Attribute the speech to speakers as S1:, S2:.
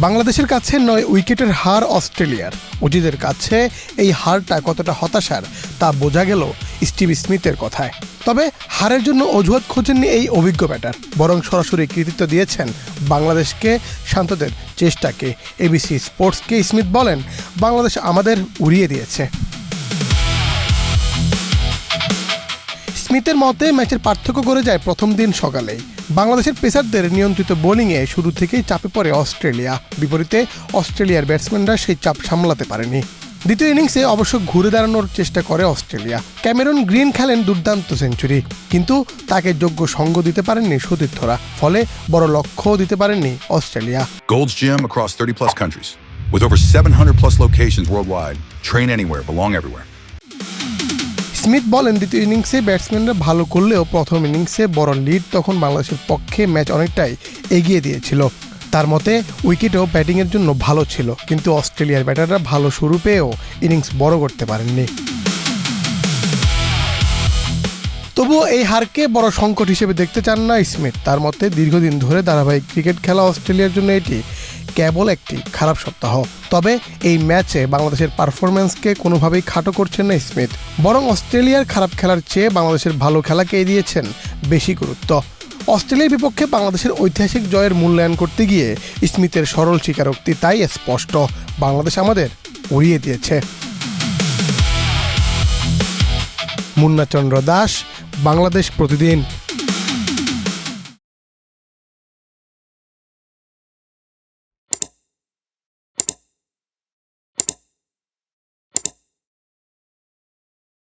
S1: বাংলাদেশের কাছে 9 উইকেটের হার অস্ট্রেলিয়ার। অজিদের কাছে এই হারটা কতটা হতাশার তা বোঝা গেল স্টিভ স্মিথের কথায়। তবে হারের জন্য অজুহাত খোঁজেননি এই অভিজ্ঞ ব্যাটার, বরং সরাসরি কৃতিত্ব দিয়েছেন বাংলাদেশকে শান্তদের চেষ্টাকে। এবিসি স্পোর্টসকে স্মিথ বলেন, বাংলাদেশ আমাদের উড়িয়ে দিয়েছে। স্মিথের মতে ম্যাচের পার্থক্য করে যায় প্রথম দিন সকালেই। বাংলাদেশের পেসারদের নিয়ন্ত্রিত বোলিংয়ে শুরু থেকেই চাপে পড়ে অস্ট্রেলিয়া। বিপরীতে অস্ট্রেলিয়ার ব্যাটসম্যানরা সেই চাপ সামলাতে পারেনি। দ্বিতীয় ইনিংসে অবশ্য ঘুরে দাঁড়ানোর চেষ্টা করে অস্ট্রেলিয়া। ক্যামেরন গ্রিন খেলেন দুর্দান্ত সেঞ্চুরি, কিন্তু তাকে যোগ্য সঙ্গ দিতে পারেননি সতীর্থরা। ফলে বড় লক্ষ্যও দিতে পারেননি Australia.
S2: Gold's Gym across 30 plus countries with over 700 plus locations worldwide. Train anywhere, belong everywhere.
S1: Smith বলেন, দ্বিতীয় ইনিংসে ব্যাটসম্যানরা ভালো করলেও প্রথম ইনিংসে বড় লিড তখন বাংলাদেশের পক্ষে ম্যাচ অনেকটাই এগিয়ে দিয়েছিল। তার মতে উইকেটও ব্যাটিংয়ের জন্য ভালো ছিল, কিন্তু অস্ট্রেলিয়ার ব্যাটাররা ভালো শুরু পেয়েও ইনিংস বড় করতে পারেননি। তবুও এই হারকে বড় সংকট হিসেবে দেখতে চান না স্মিথ। তার মতে দীর্ঘদিন ধরে ধারাবাহিক ক্রিকেট খেলা অস্ট্রেলিয়ার জন্য এটি কেবল একটি খারাপ সপ্তাহ। তবে এই ম্যাচে বাংলাদেশের পারফরম্যান্সকে কোনোভাবেই খাটো করছেন না স্মিথ, বরং অস্ট্রেলিয়ার খারাপ খেলার চেয়ে বাংলাদেশের ভালো খেলাকে দিয়েছেন বেশি গুরুত্ব। অস্ট্রেলিয়ার বিপক্ষে বাংলাদেশের ঐতিহাসিক জয়ের মূল্যায়ন করতে গিয়ে স্মিথের সরল স্বীকারোক্তি তাই স্পষ্ট, বাংলাদেশ আমাদের উড়িয়ে দিয়েছে। মুন্না চন্দ্র দাস, বাংলাদেশ প্রতিদিন।